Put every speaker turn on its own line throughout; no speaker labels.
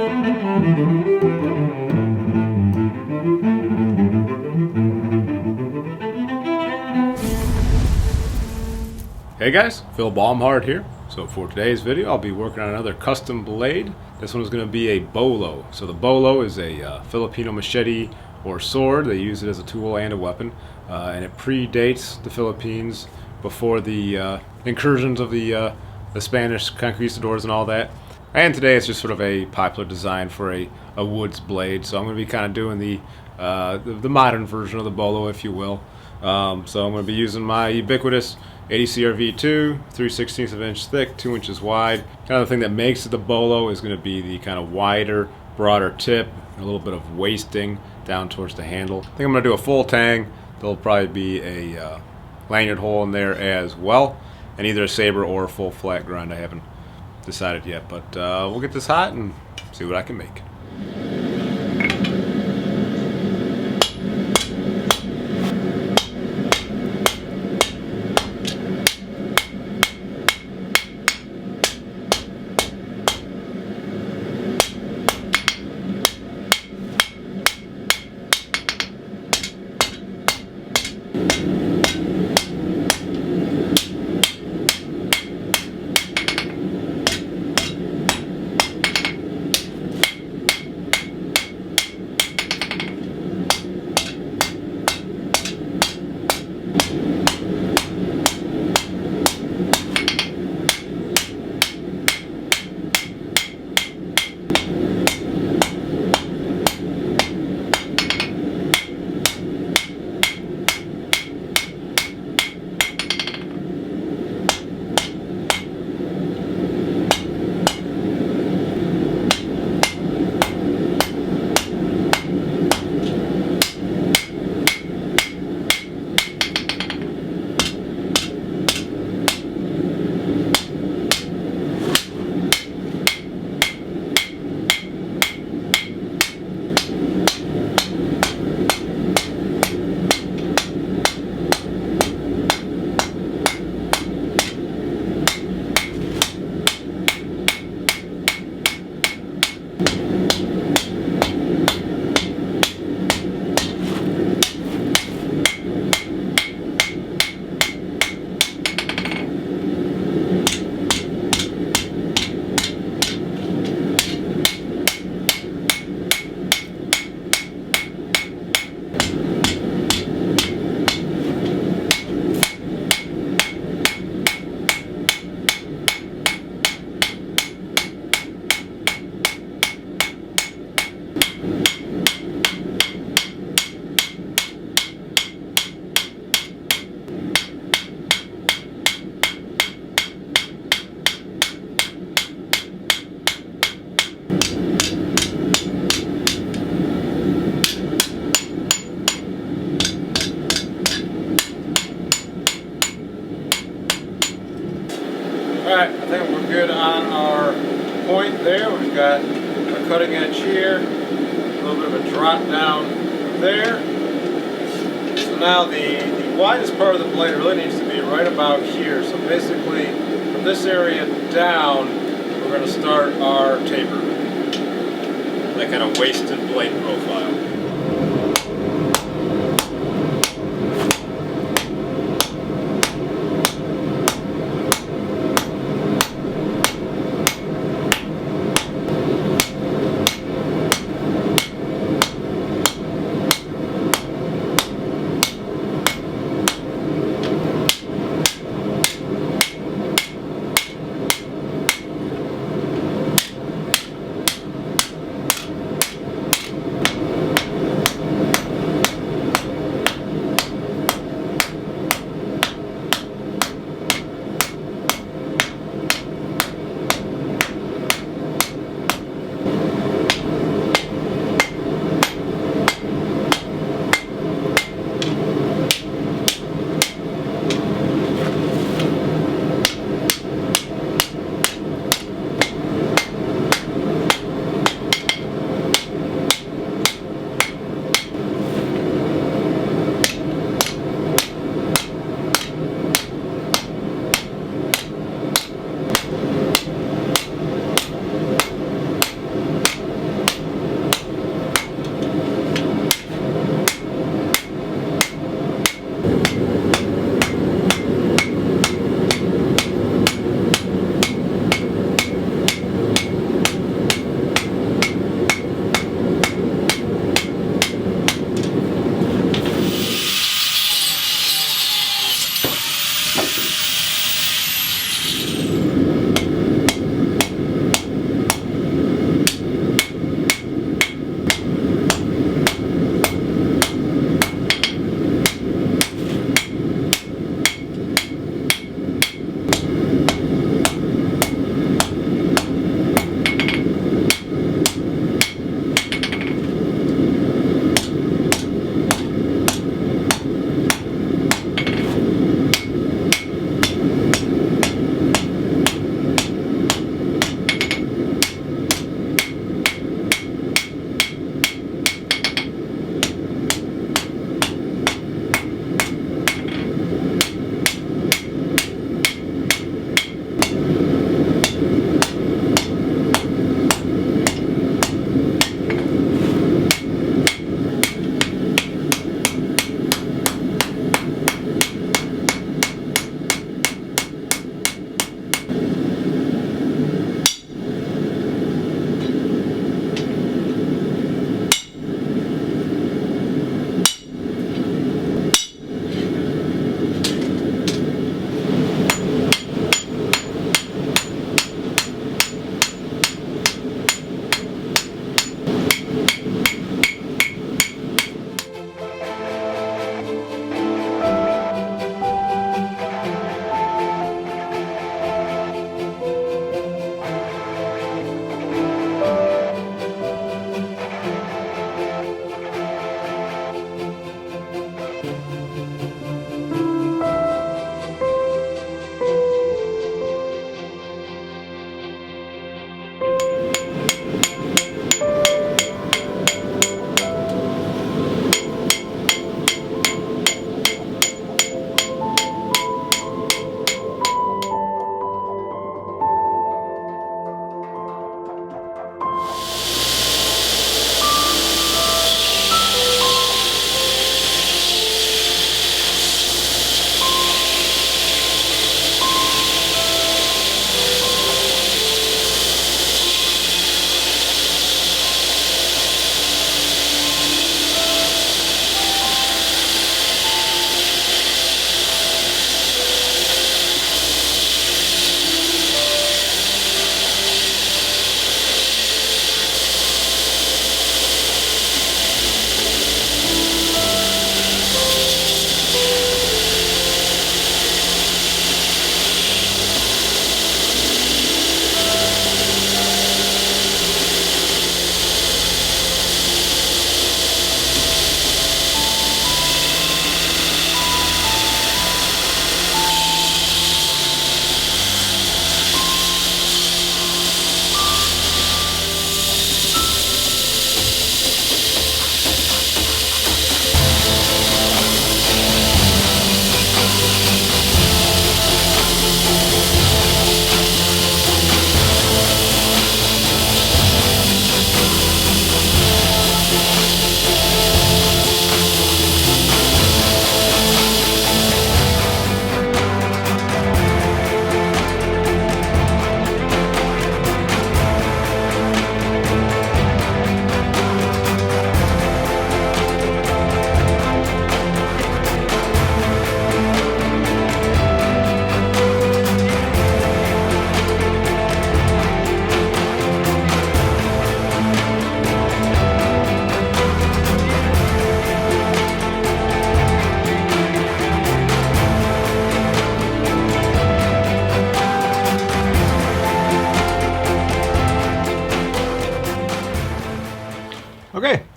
Hey guys, Phil Baumhardt here. So for today's video, I'll be working on another custom blade. This one is going to be a BOLO. So the BOLO is a Filipino machete or sword. They use it as a tool and a weapon, and it predates the Philippines, before the incursions of the Spanish conquistadors and all that. And today it's just sort of a popular design for a woods blade. So I'm going to be kind of doing the modern version of the BOLO, if you will. So I'm going to be using my ubiquitous 80 CRV2, 3/16 of an inch thick, 2 inches wide. Kind of the thing that makes it the BOLO is going to be the kind of wider, broader tip, and a little bit of wasting down towards the handle. I think I'm going to do a full tang. There'll probably be a lanyard hole in there as well, and either a saber or a full flat grind. I haven't decided yet, but we'll get this hot and see what I can make. Alright, I think we're good on our point there. We've got our cutting edge here, a little bit of a drop down there. So now the widest part of the blade really needs to be right about here. So basically, from this area down, we're going to start our taper. That kind of wasted blade profile.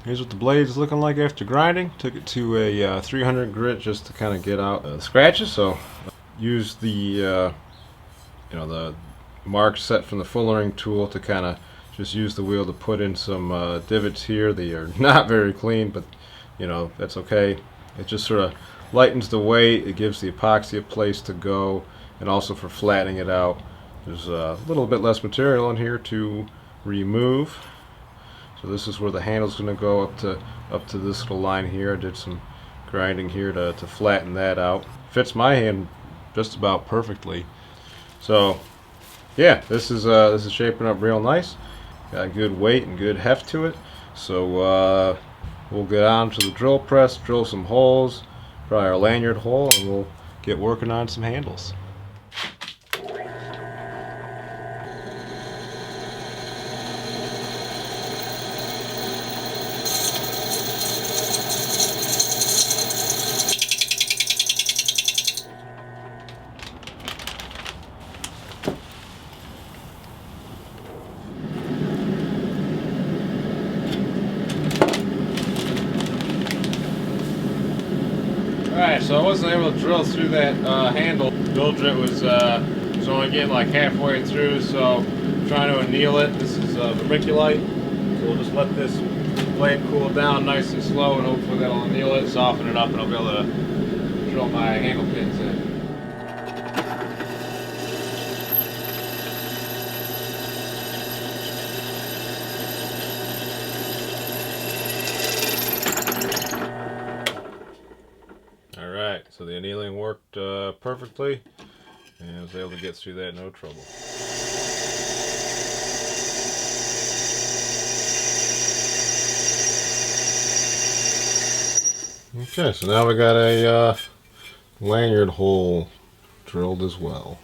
Here's what the blade is looking like after grinding. Took it to a 300 grit just to kind of get out the scratches. So use the the mark set from the fullering tool to kind of just use the wheel to put in some divots here. They are not very clean, but that's okay. It just sort of lightens the weight. It gives the epoxy a place to go, and also for flattening it out. There's a little bit less material in here to remove. So this is where the handle's going to go up to this little line here. I did some grinding here to flatten that out. Fits my hand just about perfectly. So yeah, this is shaping up real nice. Got good weight and good heft to it. So we'll get on to the drill press, drill some holes, probably our lanyard hole, and we'll get working on some handles. Alright, so I wasn't able to drill through that handle. Drill bit was only getting like halfway through, so I'm trying to anneal it. This is vermiculite, so we'll just let this blade cool down nice and slow, and hopefully that'll anneal it, soften it up, and I'll be able to drill my handle pins in. Alright, so the annealing worked perfectly, and I was able to get through that no trouble. Okay, so now we got a lanyard hole drilled as well.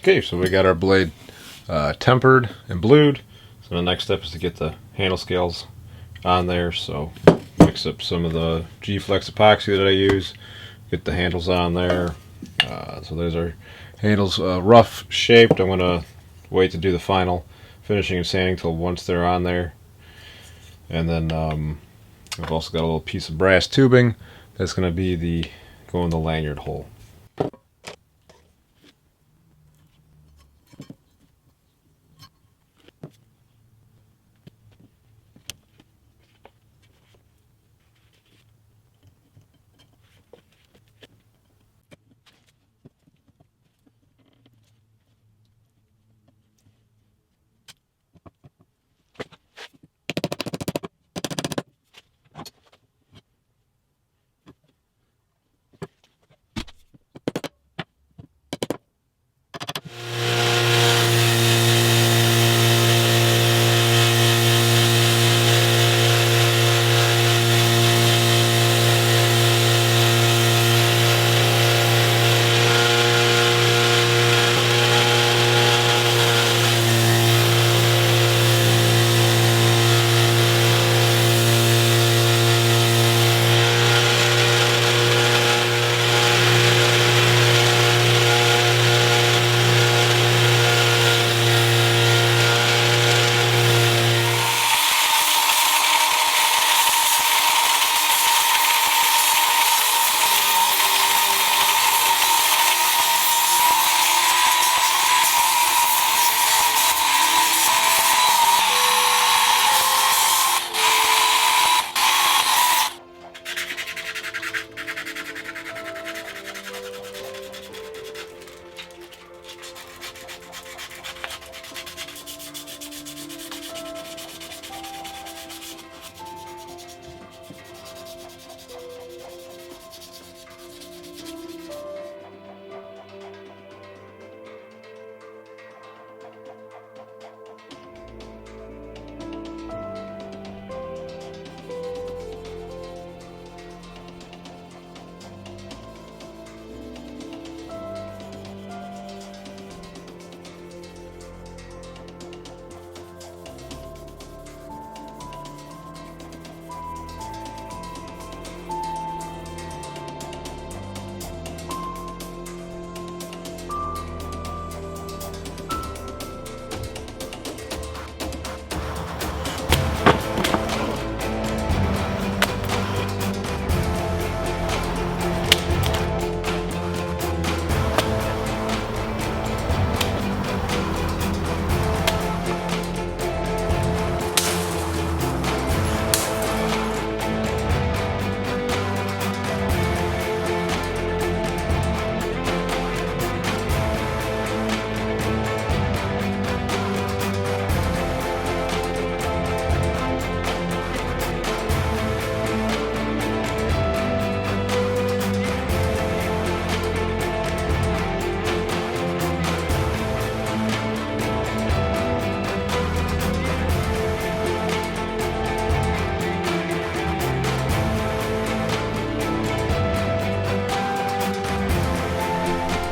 Okay, so we got our blade tempered and blued. So the next step is to get the handle scales on there. So mix up some of the G-Flex epoxy that I use, get the handles on there. So there's our handles rough shaped. I'm going to wait to do the final finishing and sanding till once they're on there. And then I've also got a little piece of brass tubing that's going to be go in the lanyard hole.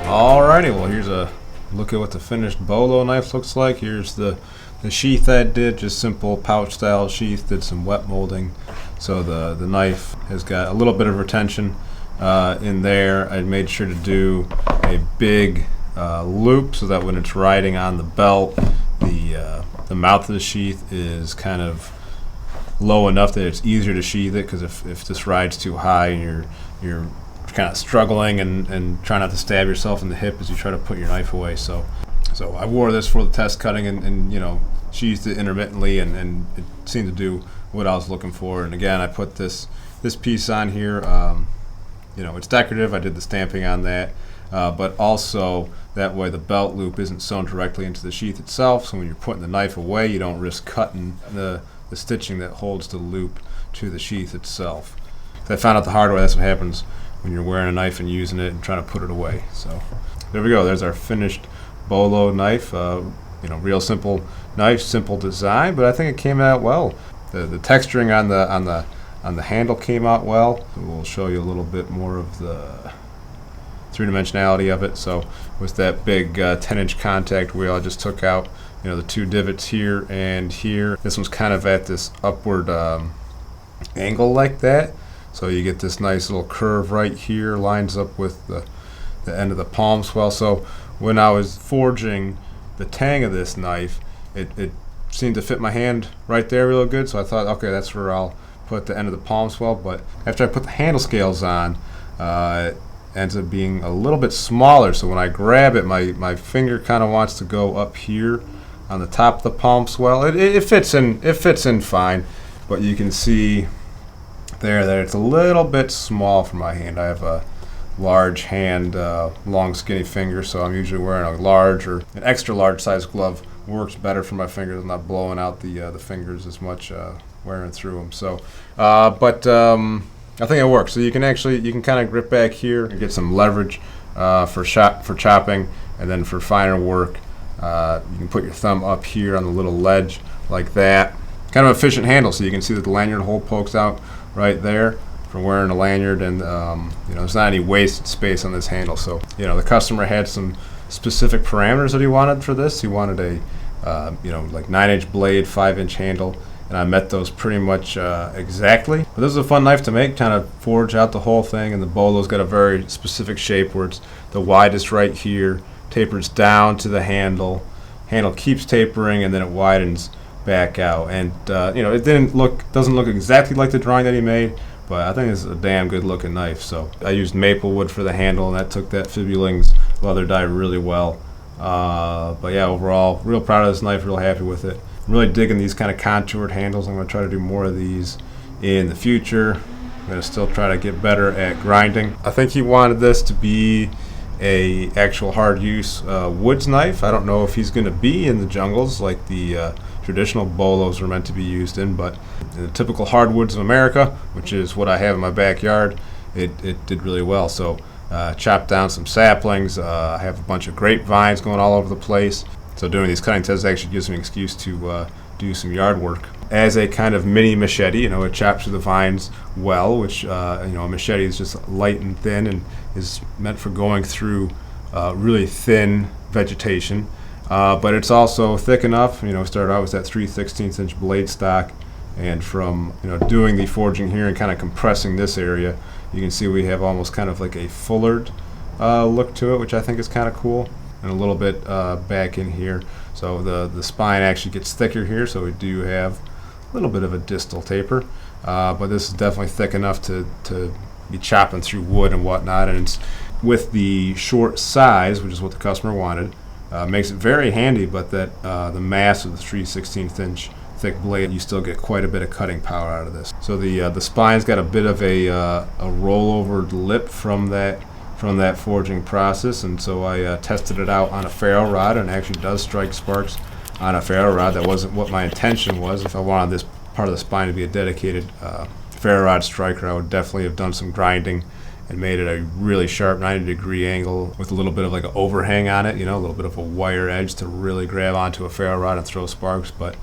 Alrighty, well here's a look at what the finished BOLO knife looks like. Here's the sheath I did, just simple pouch style sheath, did some wet molding. So the knife has got a little bit of retention in there. I made sure to do a big loop so that when it's riding on the belt, the mouth of the sheath is kind of low enough that it's easier to sheath it, because if this rides too high and you're kind of struggling and trying not to stab yourself in the hip as you try to put your knife away. So I wore this for the test cutting and you know, sheathed it intermittently, and it seemed to do what I was looking for. And again, I put this piece on here. You know, it's decorative. I did the stamping on that, but also that way the belt loop isn't sewn directly into the sheath itself. So when you're putting the knife away, you don't risk cutting the stitching that holds the loop to the sheath itself. I found out the hard way. That's what happens when you're wearing a knife and using it and trying to put it away. So there we go. There's our finished BOLO knife. You know, real simple knife, simple design, but I think it came out well. The texturing on the handle came out well. We'll show you a little bit more of the three-dimensionality of it. So with that big 10-inch contact wheel, I just took out, you know, the two divots here and here. This one's kind of at this upward angle like that. So you get this nice little curve right here, lines up with the end of the palm swell. So when I was forging the tang of this knife, it seemed to fit my hand right there real good. So I thought, okay, that's where I'll put the end of the palm swell. But after I put the handle scales on, it ends up being a little bit smaller. So when I grab it, my finger kind of wants to go up here on the top of the palm swell. It fits in fine, but you can see there that it's a little bit small for my hand. I have a large hand, long skinny finger, so I'm usually wearing a large or an extra large size glove. Works better for my fingers. I'm not blowing out the fingers as much, wearing through them. So but I think it works. So you can kind of grip back here and get some leverage for chopping, and then for finer work you can put your thumb up here on the little ledge like that. Kind of efficient handle, so you can see that the lanyard hole pokes out right there from wearing a lanyard, and you know, there's not any wasted space on this handle. So you know, the customer had some specific parameters that he wanted for this. He wanted a you know, like 9-inch blade, 5-inch handle, and I met those pretty much exactly. But this is a fun knife to make, kind of forge out the whole thing. And the BOLO's got a very specific shape where it's the widest right here, tapers down to the handle keeps tapering, and then it widens back out. And you know, it doesn't look exactly like the drawing that he made, but I think it's a damn good looking knife. So I used maple wood for the handle, and that took that Fibulings leather dye really well. But yeah, overall, real proud of this knife, real happy with it. I'm really digging these kind of contoured handles. I'm going to try to do more of these in the future. I'm going to still try to get better at grinding. I think he wanted this to be a actual hard use woods knife. I don't know if he's going to be in the jungles like the traditional BOLOs are meant to be used in, but in the typical hardwoods of America, which is what I have in my backyard, it did really well. So chopped down some saplings. I have a bunch of grapevines going all over the place. So doing these cutting tests actually gives me an excuse to do some yard work. As a kind of mini machete, you know, it chops through the vines well, which you know, a machete is just light and thin and is meant for going through really thin vegetation. But it's also thick enough. You know, started out with that 3/16 inch blade stock, and from, you know, doing the forging here and kind of compressing this area, you can see we have almost kind of like a fullered look to it, which I think is kind of cool. And a little bit back in here, so the spine actually gets thicker here, so we do have a little bit of a distal taper, but this is definitely thick enough to be chopping through wood and whatnot. And it's with the short size, which is what the customer wanted, makes it very handy. But that the mass of the 3/16 inch thick blade, you still get quite a bit of cutting power out of this. So the spine's got a bit of a rollover lip from that forging process, and so I tested it out on a ferro rod, and it actually does strike sparks on a ferro rod. That wasn't what my intention was. If I wanted this part of the spine to be a dedicated ferro rod striker, I would definitely have done some grinding and made it a really sharp 90-degree angle with a little bit of like an overhang on it, you know, a little bit of a wire edge to really grab onto a ferro rod and throw sparks. But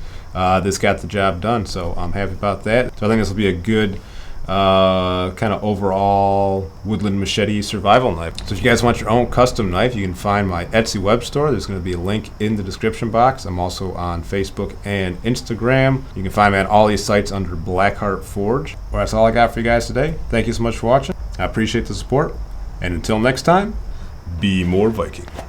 this got the job done, so I'm happy about that. So I think this will be a good kind of overall woodland machete survival knife. So if you guys want your own custom knife, you can find my Etsy web store. There's going to be a link in the description box. I'm also on Facebook and Instagram. You can find me on all these sites under Blackheart Forge. Well, that's all I got for you guys today. Thank you so much for watching. I appreciate the support. And until next time, be more Viking.